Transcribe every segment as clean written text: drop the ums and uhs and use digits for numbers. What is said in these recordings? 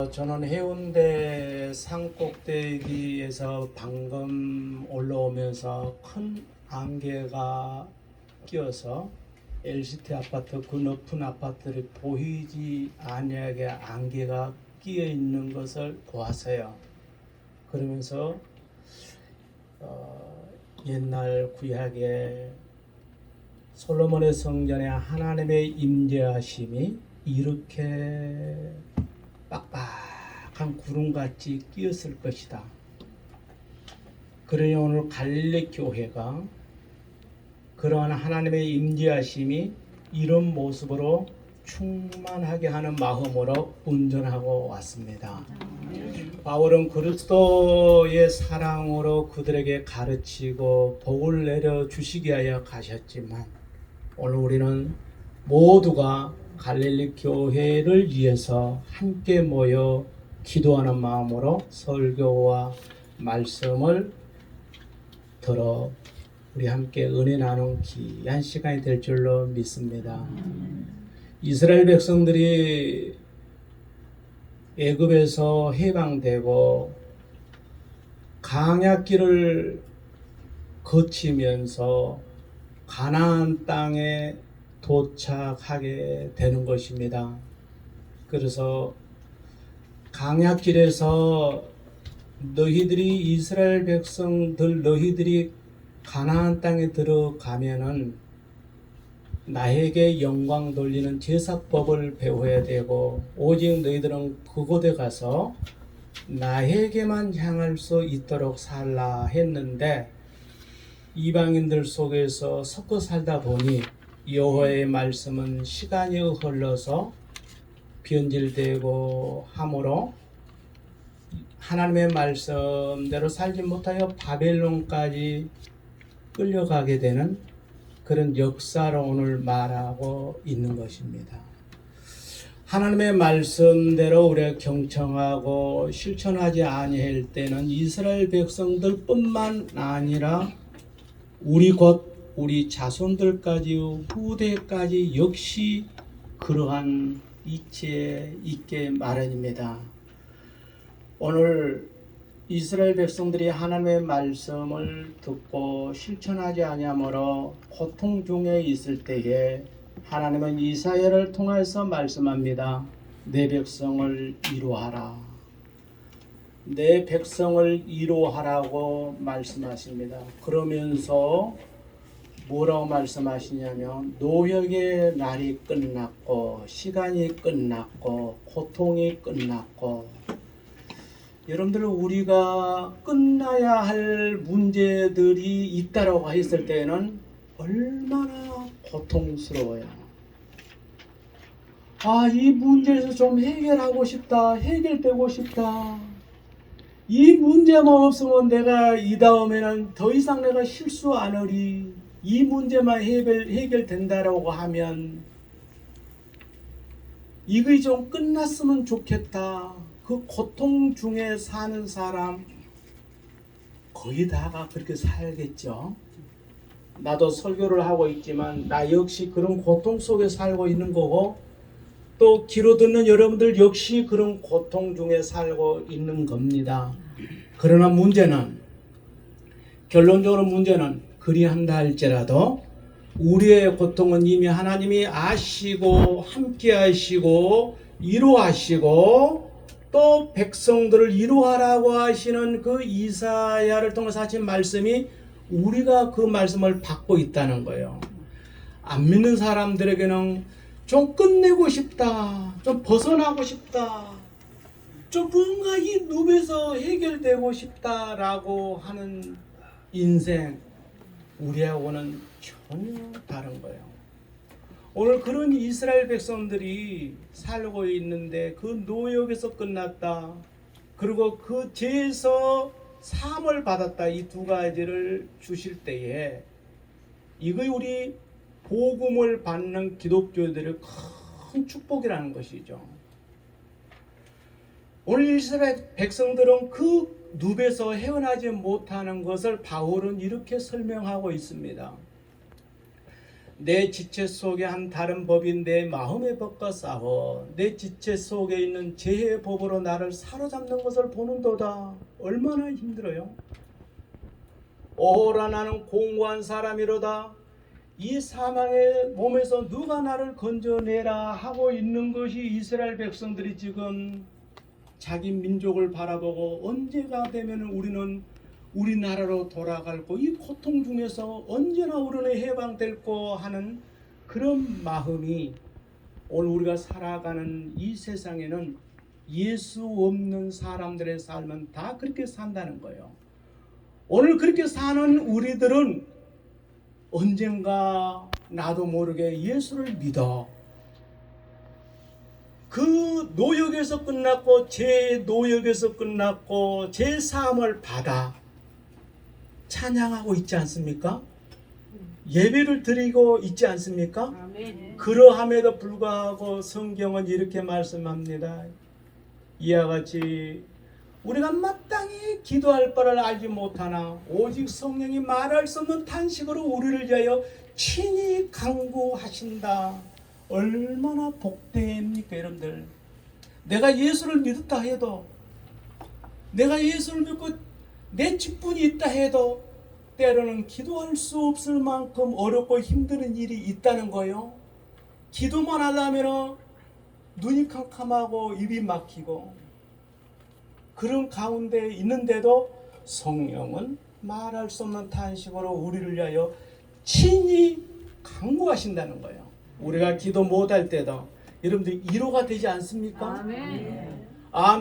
저는 해운대 산꼭대기에서 방금 올라오면서 큰 안개가 끼어서 LCT 아파트, 그 높은 아파트를 보이지 아니하게 안개가 끼어 있는 것을 보았어요. 그러면서 옛날 구약에 솔로몬의 성전에 하나님의 임재하심이 이렇게 빡빡한 구름같이 끼었을 것이다. 그러니 오늘 갈릴리 교회가 그러한 하나님의 임재하심이 이런 모습으로 충만하게 하는 마음으로 운전하고 왔습니다. 바울은 그리스도의 사랑으로 그들에게 가르치고 복을 내려주시기 위하여 가셨지만 오늘 우리는 모두가 갈릴리 교회를 위해서 함께 모여 기도하는 마음으로 설교와 말씀을 들어 우리 함께 은혜 나눈 귀한 시간이 될 줄로 믿습니다. 이스라엘 백성들이 애굽에서 해방되고 광야길을 거치면서 가나안 땅에 도착하게 되는 것입니다. 그래서 광야길에서 너희들이 이스라엘 백성들 너희들이 가나안 땅에 들어가면은 나에게 영광 돌리는 제사법을 배워야 되고 오직 너희들은 그곳에 가서 나에게만 향할 수 있도록 살라 했는데 이방인들 속에서 섞어 살다 보니 여호와의 말씀은 시간이 흘러서 변질되고 함으로 하나님의 말씀대로 살지 못하여 바벨론까지 끌려가게 되는 그런 역사로 오늘 말하고 있는 것입니다. 하나님의 말씀대로 우리가 경청하고 실천하지 아니할 때는 이스라엘 백성들뿐만 아니라 우리 자손들까지 후대까지 역시 그러한 이치에 있게 마련입니다. 오늘 이스라엘 백성들이 하나님의 말씀을 듣고 실천하지 아니하므로 고통 중에 있을 때에 하나님은 이사야를 통해서 말씀합니다. 내 백성을 위로하라. 내 백성을 위로하라고 말씀하십니다. 그러면서 뭐라고 말씀하시냐면 노역의 날이 끝났고 시간이 끝났고 고통이 끝났고 여러분들 우리가 끝나야 할 문제들이 있다라고 했을 때는 얼마나 고통스러워요. 이 문제에서 좀 해결하고 싶다. 해결되고 싶다. 이 문제만 없으면 내가 이 다음에는 더 이상 내가 실수 안 하리. 이 문제만 해결된다라고 하면 이거 좀 끝났으면 좋겠다. 그 고통 중에 사는 사람 거의 다가 그렇게 살겠죠. 나도 설교를 하고 있지만 나 역시 그런 고통 속에 살고 있는 거고 또 귀로 듣는 여러분들 역시 그런 고통 중에 살고 있는 겁니다. 그러나 결론적으로 문제는 그리한다 할지라도 우리의 고통은 이미 하나님이 아시고 함께 하시고 위로하시고 또 백성들을 위로하라고 하시는 그 이사야를 통해서 하신 말씀이 우리가 그 말씀을 받고 있다는 거예요. 안 믿는 사람들에게는 좀 끝내고 싶다. 좀 벗어나고 싶다. 좀 뭔가 이 늪에서 해결되고 싶다라고 하는 인생 우리하고는 전혀 다른 거예요. 오늘 그런 이스라엘 백성들이 살고 있는데 그 노역에서 끝났다. 그리고 그 죄에서 사함을 받았다. 이 두 가지를 주실 때에 이거 우리 복음을 받는 기독교들의 큰 축복이라는 것이죠. 오늘 이스라엘 백성들은 그 늪에서 헤어나지 못하는 것을 바울은 이렇게 설명하고 있습니다. 내 지체 속에 한 다른 법인 내 마음의 법과 싸워 내 지체 속에 있는 죄의 법으로 나를 사로잡는 것을 보는도다. 얼마나 힘들어요. 오호라 나는 공고한 사람이로다. 이 사망의 몸에서 누가 나를 건져내라 하고 있는 것이 이스라엘 백성들이 지금 자기 민족을 바라보고 언제가 되면 우리는 우리나라로 돌아갈고 이 고통 중에서 언제나 우리는 해방될고 하는 그런 마음이 오늘 우리가 살아가는 이 세상에는 예수 없는 사람들의 삶은 다 그렇게 산다는 거예요. 오늘 그렇게 사는 우리들은 언젠가 나도 모르게 예수를 믿어. 그 노역에서 끝났고 제 노역에서 끝났고 제 사함을 받아 찬양하고 있지 않습니까? 예배를 드리고 있지 않습니까? 아멘. 그러함에도 불구하고 성경은 이렇게 말씀합니다. 이와 같이 우리가 마땅히 기도할 바를 알지 못하나 오직 성령이 말할 수 없는 탄식으로 우리를 위하여 친히 간구하신다. 얼마나 복됩니까 여러분들. 내가 예수를 믿었다 해도 내가 예수를 믿고 내 직분이 있다 해도 때로는 기도할 수 없을 만큼 어렵고 힘든 일이 있다는 거예요. 기도만 하려면 눈이 캄캄하고 입이 막히고 그런 가운데 있는데도 성령은 말할 수 없는 탄식으로 우리를 위하여 친히 간구하신다는 거예요. 우리가 기도 못할 때도 여러분들 위로가 되지 않습니까? 아멘.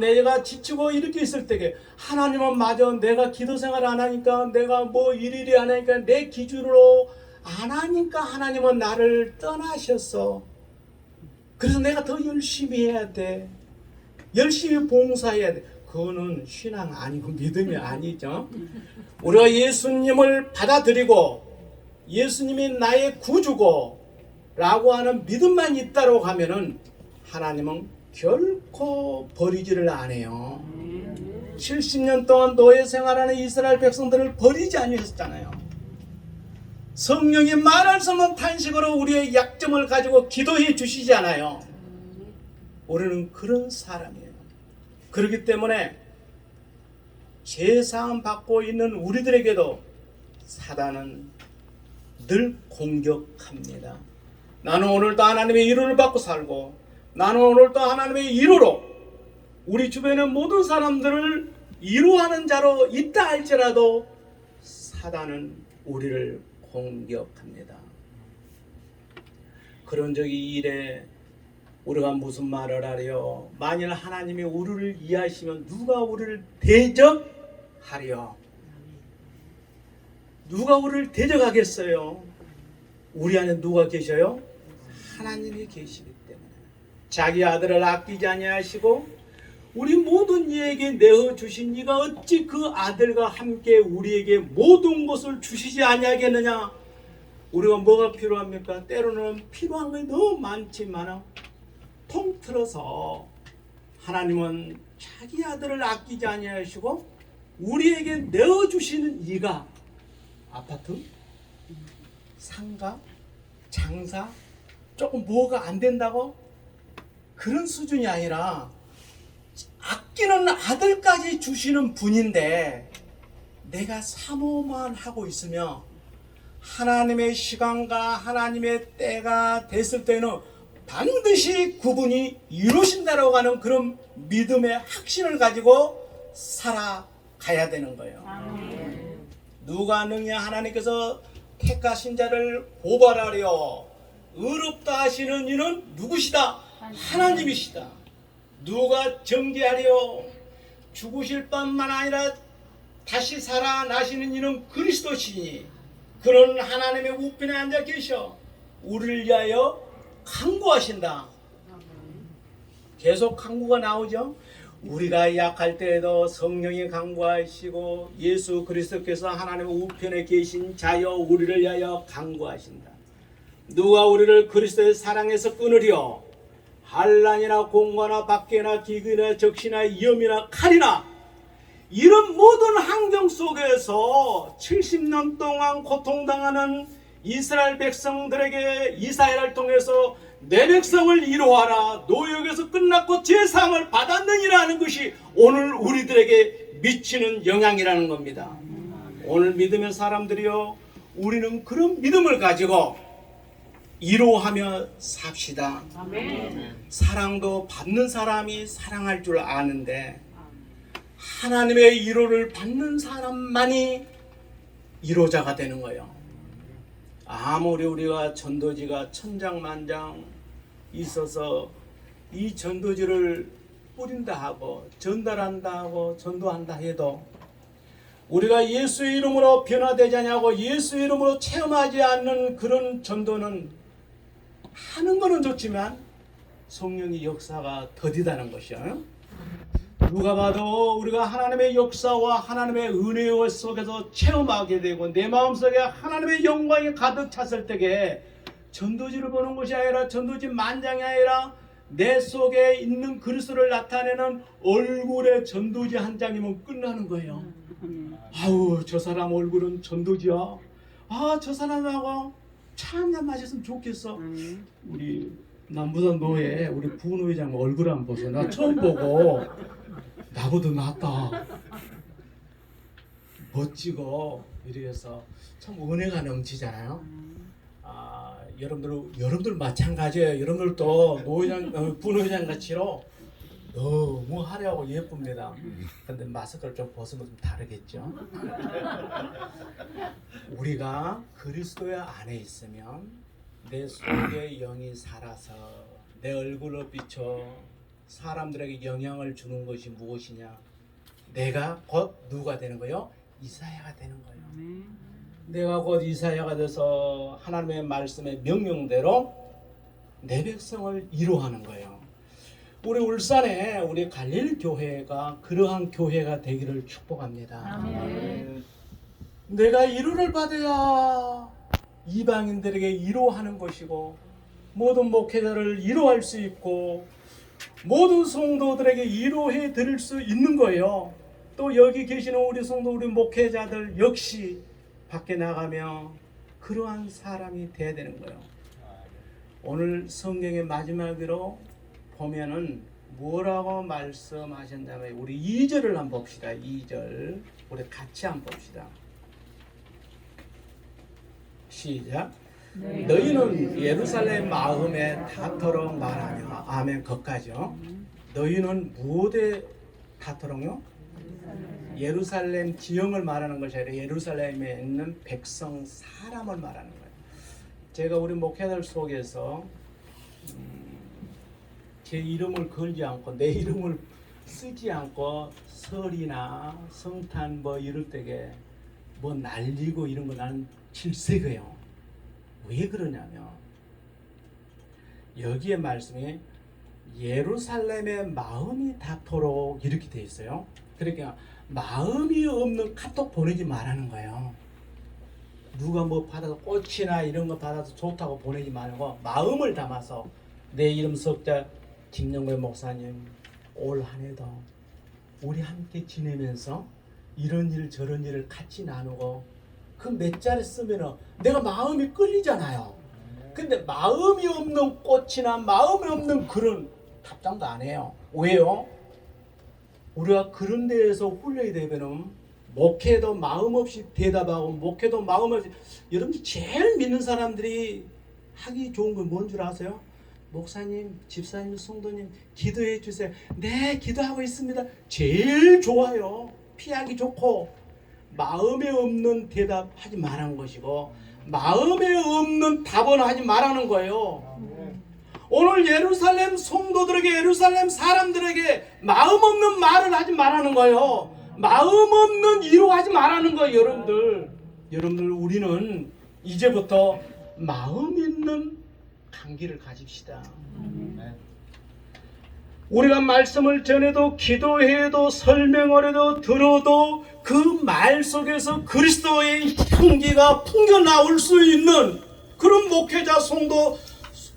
내가 지치고 이렇게 있을 때에 하나님은 맞아 내가 기도 생활 안 하니까 내가 뭐 일일이 안 하니까 내 기준으로 안 하니까 하나님은 나를 떠나셨어. 그래서 내가 더 열심히 해야 돼. 열심히 봉사해야 돼. 그거는 신앙 아니고 믿음이 아니죠. 우리가 예수님을 받아들이고 예수님이 나의 구주고 라고 하는 믿음만 있다고 하면은 하나님은 결코 버리지를 않아요. 70년 동안 노예 생활하는 이스라엘 백성들을 버리지 아니하셨잖아요. 성령이 말할 수 없는 탄식으로 우리의 약점을 가지고 기도해 주시지 않아요. 우리는 그런 사람이에요. 그렇기 때문에 제사함 받고 있는 우리들에게도 사단은 늘 공격합니다. 나는 오늘도 하나님의 위로를 받고 살고 나는 오늘도 하나님의 위로로 우리 주변의 모든 사람들을 위로하는 자로 있다 할지라도 사단은 우리를 공격합니다. 그런 적이 이래 우리가 무슨 말을 하려? 만일 하나님이 우리를 이해하시면 누가 우리를 대적하려? 누가 우리를 대적하겠어요? 우리 안에 누가 계셔요? 하나님이 계시기 때문에. 자기 아들을 아끼지 아니하시고 우리 모든 이에게 내어 주신 이가 어찌 그 아들과 함께 우리에게 모든 것을 주시지 아니하겠느냐? 우리가 뭐가 필요합니까? 때로는 필요한 게 너무 많지만 통틀어서 하나님은 자기 아들을 아끼지 아니하시고 우리에게 내어 주시는 이가 아파트, 상가, 장사 조금 뭐가 안 된다고 그런 수준이 아니라 아끼는 아들까지 주시는 분인데 내가 사모만 하고 있으면 하나님의 시간과 하나님의 때가 됐을 때는 반드시 그분이 이루신다라고 하는 그런 믿음의 확신을 가지고 살아가야 되는 거예요. 아멘. 누가 능히 하나님께서 택하신 자를 고발하려 의롭다 하시는 이는 누구시다? 하나님이시다. 누가 정죄하려 죽으실 뿐만 아니라 다시 살아나시는 이는 그리스도시니 그는 하나님의 우편에 앉아 계셔 우리를 위하여 간구하신다. 계속 간구가 나오죠. 우리가 약할 때에도 성령이 간구하시고 예수 그리스도께서 하나님의 우편에 계신 자여 우리를 위하여 간구하신다. 누가 우리를 그리스도의 사랑에서 끊으려? 환난이나 공고나 박해나 기근이나 적시나 위험이나 칼이나 이런 모든 환경 속에서 70년 동안 고통당하는 이스라엘 백성들에게 이사야를 통해서 내 백성을 이루어하라 노역에서 끝났고 제사함을 받았느니라는 것이 오늘 우리들에게 미치는 영향이라는 겁니다. 오늘 믿음의 사람들이요, 우리는 그런 믿음을 가지고 이로하며 삽시다. 아멘. 사랑도 받는 사람이 사랑할 줄 아는데 하나님의 위로를 받는 사람만이 위로자가 되는 거예요. 아무리 우리가 전도지가 천장만장 있어서 이 전도지를 뿌린다 하고 전달한다 하고 전도한다 해도 우리가 예수의 이름으로 변화되지 않냐고 예수의 이름으로 체험하지 않는 그런 전도는 하는 거는 좋지만 성령의 역사가 더디다는 것이요. 누가 봐도 우리가 하나님의 역사와 하나님의 은혜 속에서 체험하게 되고 내 마음속에 하나님의 영광이 가득 찼을 때에 전도지를 보는 것이 아니라 전도지 만장이 아니라 내 속에 있는 그리스도를 나타내는 얼굴의 전도지 한 장이면 끝나는 거예요. 아우 저 사람 얼굴은 전도지야. 아 저 사람하고 차 한잔 마셨으면 좋겠어. 우리 남부산 노회 우리 부노회장 얼굴 안 보세요. 나 처음 보고 나보다 낫다. 멋지고 이래서 참 은혜가 넘치잖아요. 아 여러분들 마찬가지예요. 여러분들도 노회장 부노회장 같이로 너무 화려하고 예쁩니다. 근데 마스크를 좀 벗으면 좀 다르겠죠. 우리가 그리스도의 안에 있으면 내 속에 영이 살아서 내 얼굴을 비춰 사람들에게 영향을 주는 것이 무엇이냐? 내가 곧 누가 되는 거요? 이사야가 되는 거예요. 내가 곧 이사야가 돼서 하나님의 말씀의 명령대로 내 백성을 이루하는 거예요. 우리 울산에 우리 갈릴 교회가 그러한 교회가 되기를 축복합니다. 아멘. 내가 위로를 받아야 이방인들에게 위로하는 것이고 모든 목회자를 위로할 수 있고 모든 성도들에게 위로해 드릴 수 있는 거예요. 또 여기 계시는 우리 성도 우리 목회자들 역시 밖에 나가며 그러한 사람이 돼야 되는 거예요. 오늘 성경의 마지막으로 보면은 뭐라고 말씀하셨냐면 우리 2절을 한번 봅시다. 2절 우리 같이 한번 봅시다. 시작. 네. 너희는 예루살렘 마음에 닿도록 말하며 아멘. 거기까지요. 너희는 무엇에 닿도록요? 예루살렘 지형을 말하는 것이 아니라 예루살렘에 있는 백성 사람을 말하는 거예요. 제가 우리 목회자들 속에서 제 이름을 걸지 않고 내 이름을 쓰지 않고 설이나 성탄 뭐 이럴 때게 뭐 날리고 이런 거 나는 질색해요. 왜 그러냐면 여기에 말씀이 예루살렘의 마음이 닿도록 이렇게 돼 있어요. 그러니까 마음이 없는 카톡 보내지 말라는 거예요. 누가 뭐 받아서 꽃이나 이런 거 받아서 좋다고 보내지 말고 마음을 담아서 내 이름 석자 김영배 목사님 올 한 해도 우리 함께 지내면서 이런 일 저런 일을 같이 나누고 그 몇 자리 쓰면은 내가 마음이 끌리잖아요. 근데 마음이 없는 꽃이나 마음이 없는 글은 답장도 안 해요. 왜요? 우리가 그런 데에서 훈련이 되면은 목회도 마음 없이 대답하고 목회도 마음 없이 여러분들 제일 믿는 사람들이 하기 좋은 건 뭔 줄 아세요? 목사님, 집사님, 성도님 기도해 주세요. 네, 기도하고 있습니다. 제일 좋아요. 피하기 좋고 마음에 없는 대답하지 말라는 것이고 마음에 없는 답은 하지 말라는 거예요. 오늘 예루살렘 성도들에게 예루살렘 사람들에게 마음 없는 말을 하지 말라는 거예요. 마음 없는 위로하지 말라는 거예요. 여러분들 우리는 이제부터 마음 있는 관계를 가집시다. 우리가 말씀을 전해도 기도해도 설명을 해도 들어도 그 말 속에서 그리스도의 향기가 풍겨 나올 수 있는 그런 목회자 성도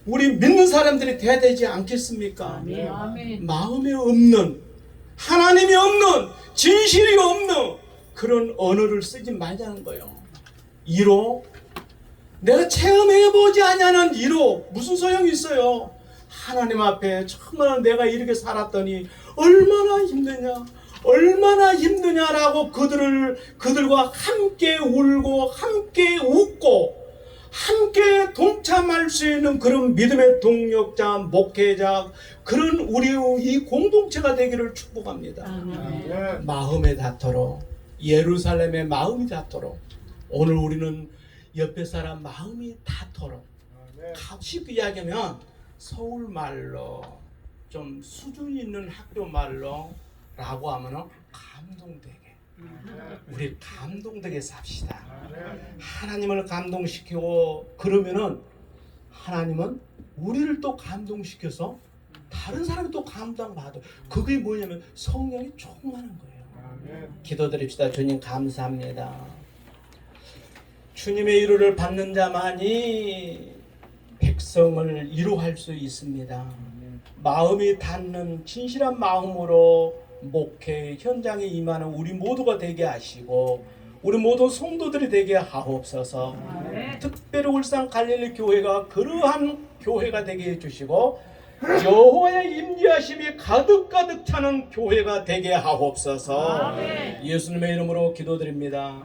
우리 믿는 사람들이 돼야 되지 않겠습니까? 아멘. 마음에 없는 하나님이 없는 진실이 없는 그런 언어를 쓰지 말자는 거예요. 이로 내가 체험해보지 않냐는 이로 무슨 소용이 있어요? 하나님 앞에 정말 내가 이렇게 살았더니 얼마나 힘드냐라고 그들과 함께 울고 함께 웃고 함께 동참할 수 있는 그런 믿음의 동력자, 목회자, 그런 우리의 이 공동체가 되기를 축복합니다. 아멘. 마음에 닿도록, 예루살렘의 마음이 닿도록, 오늘 우리는 옆에 사람 마음이 닿도록, 쉽게 이야기하면 서울 말로 좀 수준 있는 학교 말로 라고 하면은 감동되게, 우리 감동되게 삽시다. 하나님을 감동시키고 그러면은 하나님은 우리를 또 감동시켜서 다른 사람이 또 감동받아. 그게 뭐냐면 성령이 충만한 거예요. 기도드립시다. 주님 감사합니다. 주님의 위로를 받는 자만이 백성을 위로할 수 있습니다. 마음이 닿는 진실한 마음으로 목회 현장에 임하는 우리 모두가 되게 하시고 우리 모든 성도들이 되게 하옵소서. 특별히 울산 갈릴리 교회가 그러한 교회가 되게 해주시고 여호와의 임재하심이 가득가득 차는 교회가 되게 하옵소서. 예수님의 이름으로 기도드립니다.